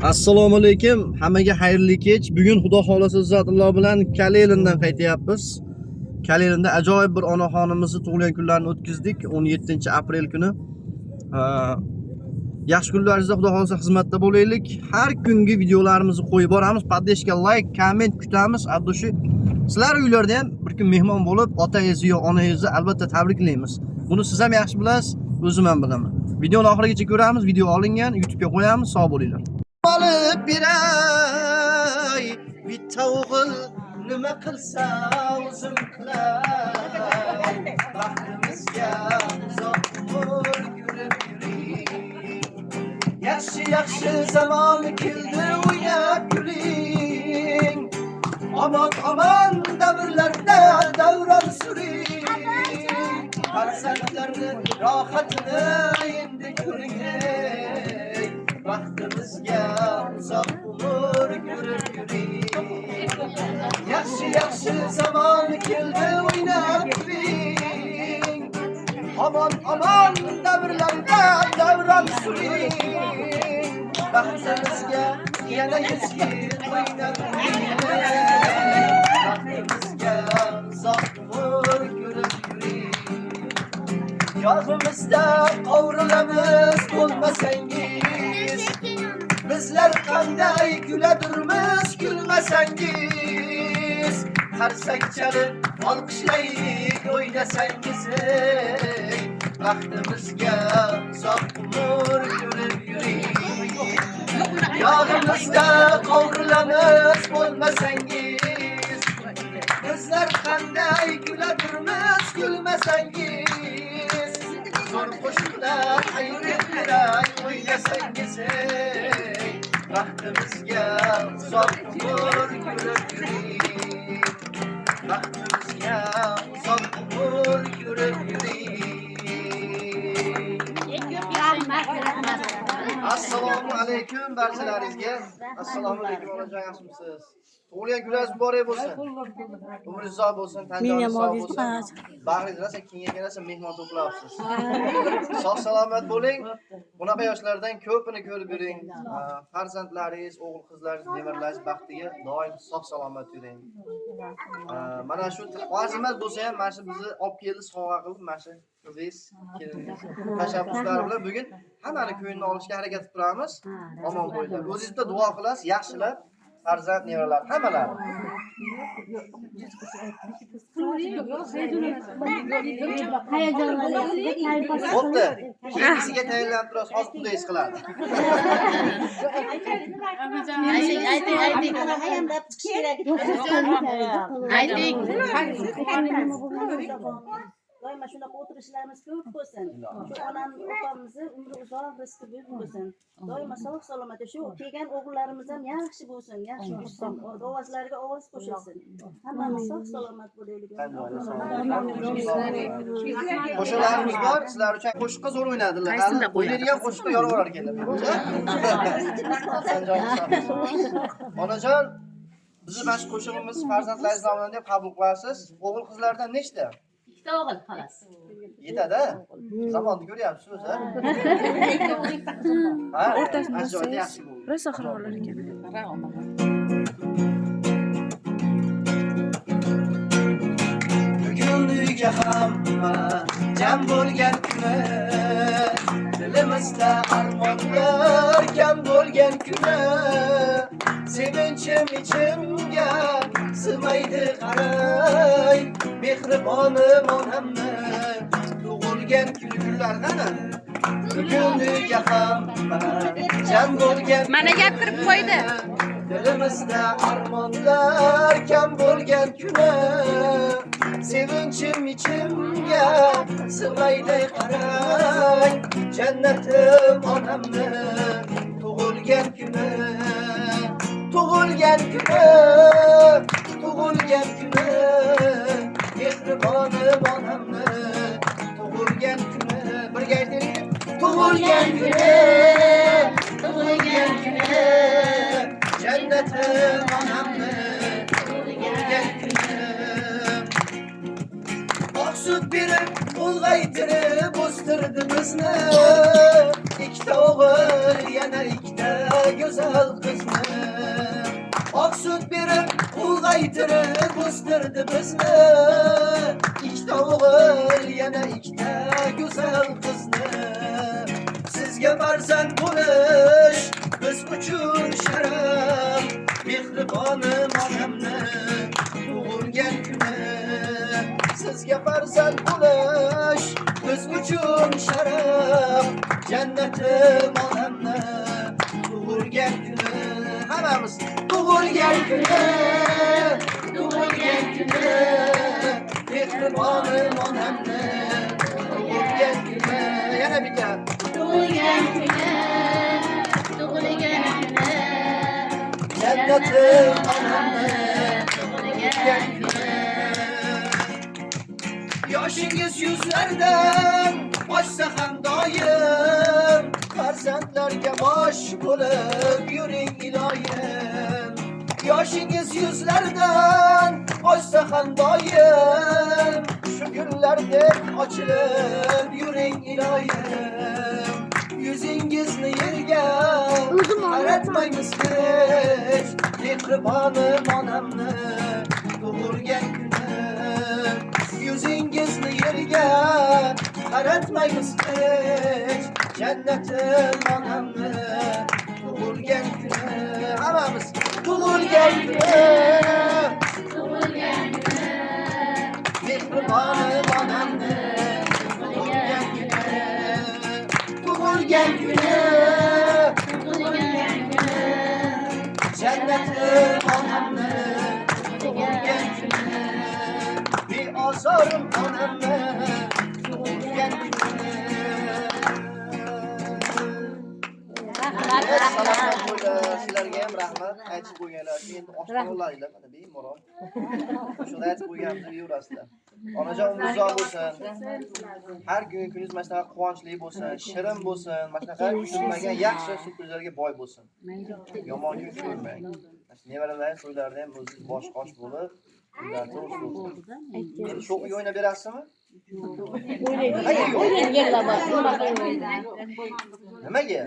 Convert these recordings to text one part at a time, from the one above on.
Assalomu alaykum. Hammaga xayrli kech. Bugun Xudo xolasa Zotulloh bilan Kalelindan qaytyapmiz. Kalelinda ajoyib bir onaxonimizni tug'ilgan kunlarini o'tkazdik. 17-aprel kuni. Yaxshi kunlaringizda Xudo xolasa xizmatda bo'laylik. Har kungi videolarimizni qo'yib boramiz. Podpishka, like, komment kutamiz. Abdushi sizlar uylarda ham bir kun mehmon bo'lib, otangizni yo onangizni albatta tabriklaymiz. Buni siz ham yaxshi bilasiz, o'zim ham bilaman. Videoni oxirigacha ko'ramiz. Video olingan, YouTube'ga qo'yamiz. Sog' bo'linglar. Alıp biray bitta o'g'il nima qilsa o'zim qilay baxtimizga uzoq umr yurib yuring yaxshi zamon keldi o'ynab yuring omon davrlarda davron suring farzandlarni rohatini endi ko'ring baxtimizga uzoq umr yurib yuring yaxshi zamon keldi o'ynab yuring omon davrlarda davron suring baxtimizga yana 100 yil o'ynab yuring baxtimizga uzoq umr yurib yuring yog'imizda qovrilamiz bo'lmasangiz bizlar qanday kuladirmiz kulmasangiz qarsak chalib olqishlaylik o'ynasangiz baxtimizga uzoq umr yurib yuring yog'imizda qovrilamiz bo'lmasangiz bizlar qanday kuladirmiz kulmasangiz zo'r qo'shiqlar aytib o'ynasangiz baxtimizga uzoq umr yurib yuring baxtimizga uzoq umr yurib yuring assalomu alaykum barchalaringizga assalomu alaykum onajon yaxshimisiz tug'ilgan kuningiz muborak bo'lsin umringiz uzoq bo'lsin tanjoningiz sog' bo'lsin bag'ringiz rosa kengaygan mehmon to'plabsiz sog' salomat bo'ling bunaqa yoshlardan ko'pini ko'rib yuring farzandlaringiz o'g'il qizlaringiz nevaralaringiz baxtiga doim sog' salomat yuring mana shu arzimas bo'lsa ham mana shu bizni olib keldi sovg'a qilib mana shu qizingiz keliningiz tashabbuslari bilan bugun hammani ko'nglini olishga harakat qilib turamiz omon bo'linglar o'zingiz bitta duo qilasiz yaxshilab farzand nevaralar hammalari bo'pti keyingisiga tayyorlanib turasiz hozir qudaysiz qiladi ayting doimo shunaqa o'tirishlarimiz ko'p bo'lsin. Shu onam opamizni umri uzoq, rizqi ko'p bo'lsin. Doimo sog' salomat shu kelgan o'g'illarimiz ham yaxshi bo'lsin, yaxshi bo'lsin. Ovozlariga ovoz qo'shilsin. Hammamiz sog' salomat bo'laylik. Qo'shiqlarimiz bor, sizlar uchun qo'shiqqa zo'r o'ynadilar. O'ynaydigan qo'shiqqa yoraverar ekanlar. Onajon, bizni mana shu qo'shig'imiz farzandlaringiz nomidan deb qabul qilasiz. O'g'il qizlardan nechta? ikkita o'g'il xolos. Yetadi. Zamonni ko'ryapsiz o'zi. Ha, ajoyib yaxshi bo'ldi. Rosa xirolar ekan. Bugun uyga hamma jam bo'lgan kuni, dilimizda armonlar kam bo'lgan kuni, sevinchim ichimga sig'maydi qaray, mehribonim onamni tug'ilgan kunlar qani. Bugun uyga hamma jam bo'lgan Mana gap kirib qo'ydi. dilimizda armonlar kam bo'lgan kuni, sevinchim ichimga sig'maydi qaray, jannatim onamni tug'ilgan kuni, tug'ilgan kuni, tug'ilgan kuni, mehribonim onamni tug'ilgan kuni, birga aytaylik, tug'ilgan kuni, tug'ilgan kuni, jannatim onamni tug'ilgan kuni. Oq sut berib, ulg'aytirib o'stirdi bizni, ikkita o'g'il yana ikkita ikkita go'zal qizni oq sut berib ulg'aytirib o'stirdi bizni ikkita o'g'il yana ikkita go'zal qizni sizga farzand bo'lish biz uchun sharaf mehribonim onamni tug'ilgan kuni sizga farzand bo'lish biz uchun sharaf jannatim onamni tug'ilgan kuni hammamiz tug'ilgan kuni mehribonim onamni tug'ilgan kuni yana bitta Tug'ilgan kuni jannatim onamni tug'ilgan kuni yoshingiz yuzlardan oshsa ham doim farzandlarga bosh bo'lib yuring iloyim yoshingiz yuzlardan oshsa ham doim shu gullardek ochilib yuring iloyim yuzingizni yerga qaratmaymiz hech mehribonim onamni tug'ilgan kuni yuzingizni yerga qaratmaymiz hech jannatim onamni tug'ilgan kuni hammamiz tug'ilgan kuni mehribonim onamni tug'ilgan kuni jannatim onamni tug'ilgan kuni beozorim onamni tug'ilgan kuni sizlarga ham rahmat aytib qo'yganlar endi oshxonalarlar mana bemalol shuni aytib qo'yganimiz yurasizlar onajon umringiz uzoq bo'lsin har kungi kuningiz mana shunaqa quvonchli bo'lsin shirin bo'lsin mana shunaqa kutilmagan yaxshi suyuqliklarga boy bo'lsin yomon kun ko'rmang nevaralar to'ylarda ham o'zingiz bosh qosh bo'lib kunlar to'g'ri bo'lsin endi shu uy o'ynab berasizmi nimaga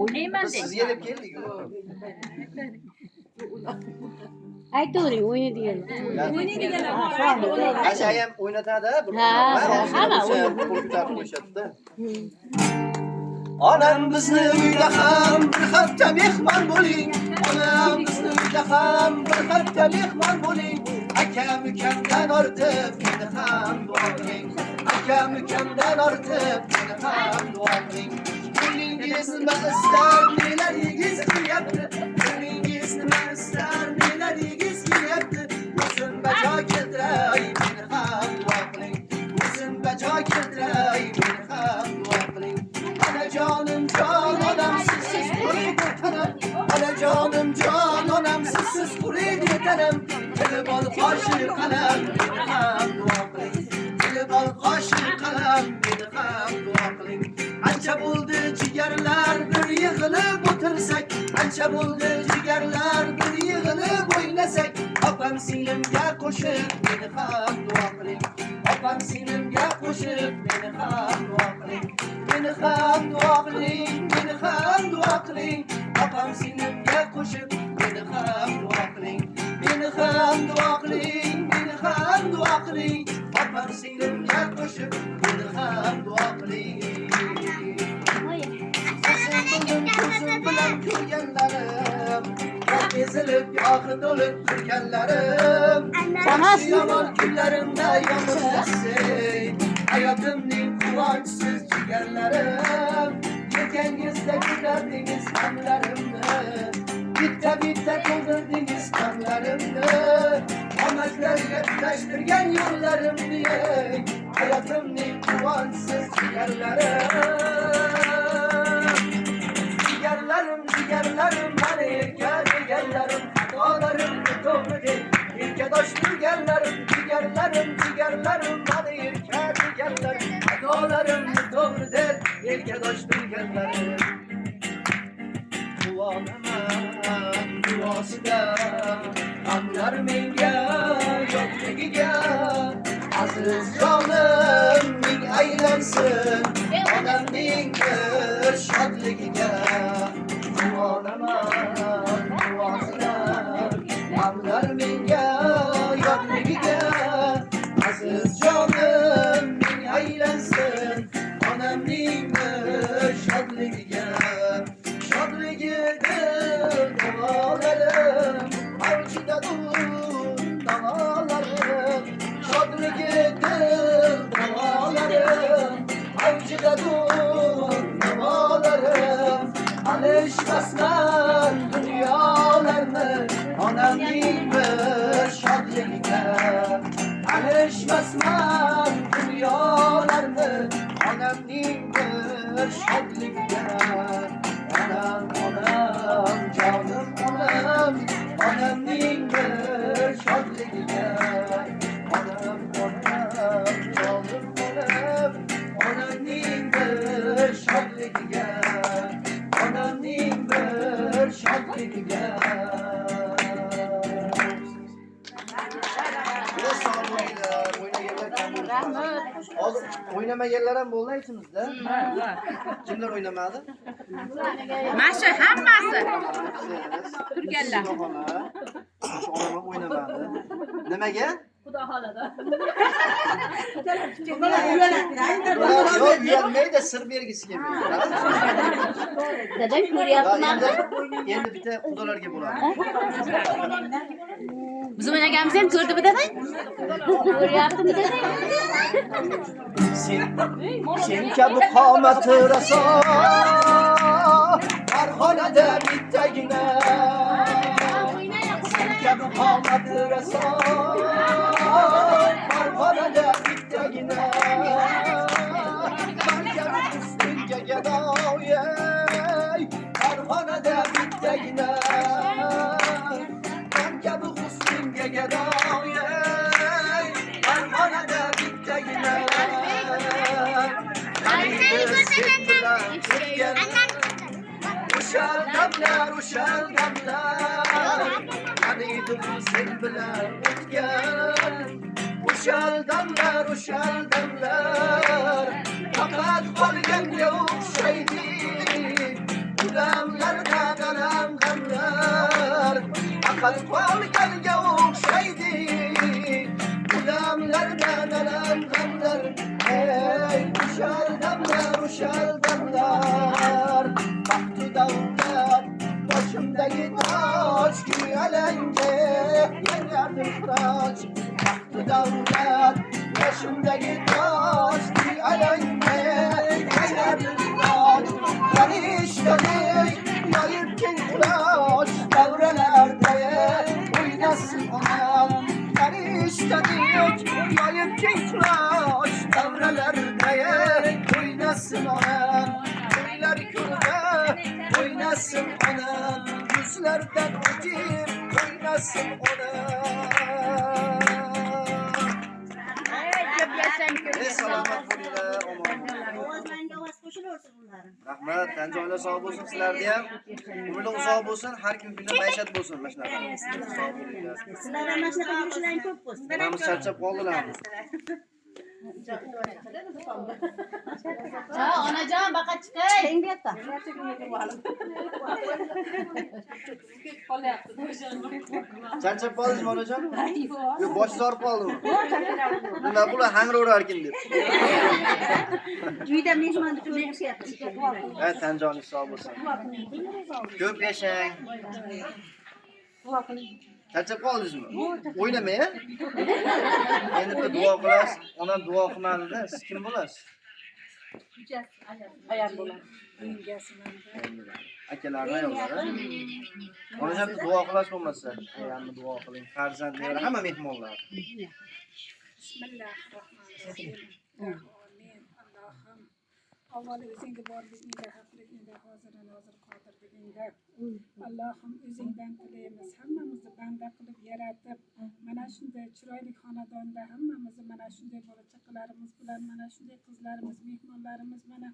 O'ynayman biz sizga deb keldik Aytavering, o'ynaydigan. Asha ham o'ynatadi hamma ko'tarib qo'yishadi-da. Onam bizni uyda ham bir hafta mehmon bo'ling. Onam bizni uyda ham bir hafta mehmon bo'ling. Akam ukamdan ortib meni ham duo qiling. Akam ukamdan ortib meni ham duo qiling. Yo'lingiz nima istar, nelaringiz kelyapti. Yo'lingiz nima istar, nelaringiz kelyapti. O'zim bajo keltiray, meni ham duo qiling. O'zim bajo keltiray, meni ham duo qiling. Onajonim jon onam sizsiz quriydi tanam. Onajonim jon onam sizsiz quriydi tanam. Tilib ol qo'shib qalam, meni ham duo qiling. Tilib ol qo'shib qalam, meni ham duo qiling. Ancha bo'ldi jigarlar bir yig'ilib o'tirsak, ancha bo'ldi jigarlar bir yig'ilib o'ynasak, opam singlimga qo'shib meni ham duo qiling. Opam singlimga qo'shib meni ham duo qiling. Meni ham duo qiling, meni ham duo qiling. Opam singlimga qo'shib meni ham duo qiling. Meni ham duo qiling, meni ham duo qiling. Opam singlimga qo'shib meni ham duo qiling. Ko'zim bilan ko'rganlarim, ezilib yoqi to'lib turganlarim, yaxshi yomon kunlarimda yonimdasiz, hayotimning quvonchsiz jigarlarim, yelkangizda ko'tardingiz g'amlarimni, bitta to'ldirdingiz g'amlarimni, omadlarga tutashtirgan yo'llarimni, hayotimning quvonchsiz jigarlarim. Jigarlarim, mani erka jigarlarim, xatolarim to'g'ri deb, erkadosh turganlarim, jigarlarim, mani erka jigarlarim, xatolarim to'g'ri deb, erkadosh turganlarim. Quvonaman duosida, g'amlar menga yo'qligiga, aziz jonim ming aylansin, onamning bir shodligiga. gidim dağlarım, avcıda dur dağlarım. Şadlı gidim dağlarım, avcıda dur dağlarım. Alışmasın dünyalarını, anam bilmir şadlıkla. Alışmasın dünyalarını, anam bilmir şadlıkla. Anam, anam, canım anam, anam bilmir şadlıkla. Anam, anam, canım anam, anam bilmir şadlıkla. Anam bilmir şadlıkla. Hozir o'ynamaganlar ham bo'ldi aytimizda. Kimlar o'ynamadi? Mana shu hammasi turganlar. Shu onam o'ynamadi. Nimaga? Xudo xolada. Yo'q, uyalmaydi, sir bergisi kelmaydi. Dadang ko'ryaptimi? Endi bitta xudolarga bo'ladi. Biz o'ynaganimiz ham ko'rdimi dadang? Ko'ryaptimi dadang? Sen kabi qomati raso, Farg'onada bittagina. Sen kabi qomati raso, Farg'onada bittagina. Sen kabi ustunga gadoy, Farg'onada bittagina. Sen kabi ustunga gadoy, Farg'onada bittagina. Uşal damlar, uşal damlar, Hanidim sen bilen o'tgan. Uşal damlar, Fakat qolganga o'xshaydi. Damlardan alam damlar, Fakat qolganga o'xshaydi. Damlardan alam damlar. Ey uşal damlar, baktı davlar, başımdaki taş gibi alenge, yanardım taş. Baktı davlar, başımdaki taş gibi alenge, yanardım taş. Yani işledik, yayıpken taş, davrelerde oynasın anam. Yani işledik, yayıpken taş, davrelerde oynasın anam. Oylar kürde oynasın anam. Yüzlerden ötüp oynasın anam. Ne salamat bo'linglar, omon bo'linglar. Ovozlarga ovoz qo'shilaversin bunlar. Rahmat, tan joylar sog' bo'lsin sizlarga ham. Umrlar uzoq bo'lsin, har kim kuni maishat bo'lsin mana shunaqa. Sog' bo'linglar. Sizlar ham mana shunaqa yurishlaring ko'p bo'lsin. Onamiz charchab qoldilarmi? Ha, onajon baqa chiqay. Chiqing bu yerda. Charchab qoldingizmi onajon? Yo'q, boshingiz og'rib qoldimi? Nima bular hangravurarkin deb. Uyda mehmonni turib yashayapti. Ha, tan joningiz sog' bo'lsin. Ko'p yashang. Charchab qoldingizmi? O'ynamay, a? Endi bir duo qilasiz. Onam duo qilmadi-da. Siz kim bo'lasiz? Ayam bo'lar. Akalarni ayollari. Onajon bir duo qilasiz bo'lmasa. Ayamni duo qiling. Farzandlar, hamma mehmonlar. Bismillahirrahmanirrahim. Amin. Allohim avvalo o'zingga borligingda, haqligingda, hoziran hozir qodirligingda. Allohim o'zingdan tilaymiz. Hammamizni banda qilib yaratib, mana shunday chiroyli xonadonda hammamizni mana shunday bola chaqalarimiz bilan, mana shunday qizlarimiz, mehmonlarimiz, mana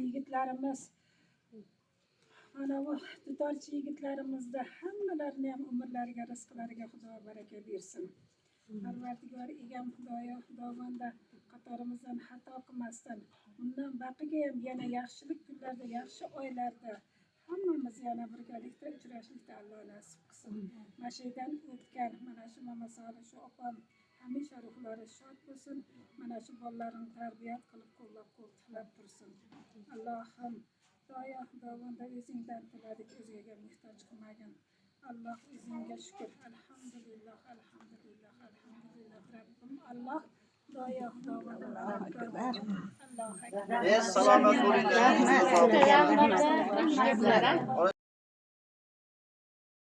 yigitlarimiz, mana bu dutorchi yigitlarimizda hammalarini ham umrlariga, rizqlariga Xudo baraka bersin. Parvardigor egam Xudoyo, Xudovanda qatorimizdan xato qilmasdan, undan baqiga ham yana yaxshilik kunlarda, yaxshi oylarda hammamiz yana birgalikda uchrashlikda Alloh nasib qilsin. Mana shu yerdan o'tgan mana shu mama Solih shu opam hamisha ruhlari shod bo'lsin. Mana shu bolalarini tarbiyat qilib, qo'llab-quvvatlab tursin. Allohim Doya xudovanda o'zingdan tiladik, o'zgaga muhtoj qilmagin. Alloh o'zingga shukr. Alhamdulillah, alhamdulillah, alhamdulillah Rabbim. Alloh doya xudovanda Alloh akbar. Alloh akbar. Salomat bo'linglar.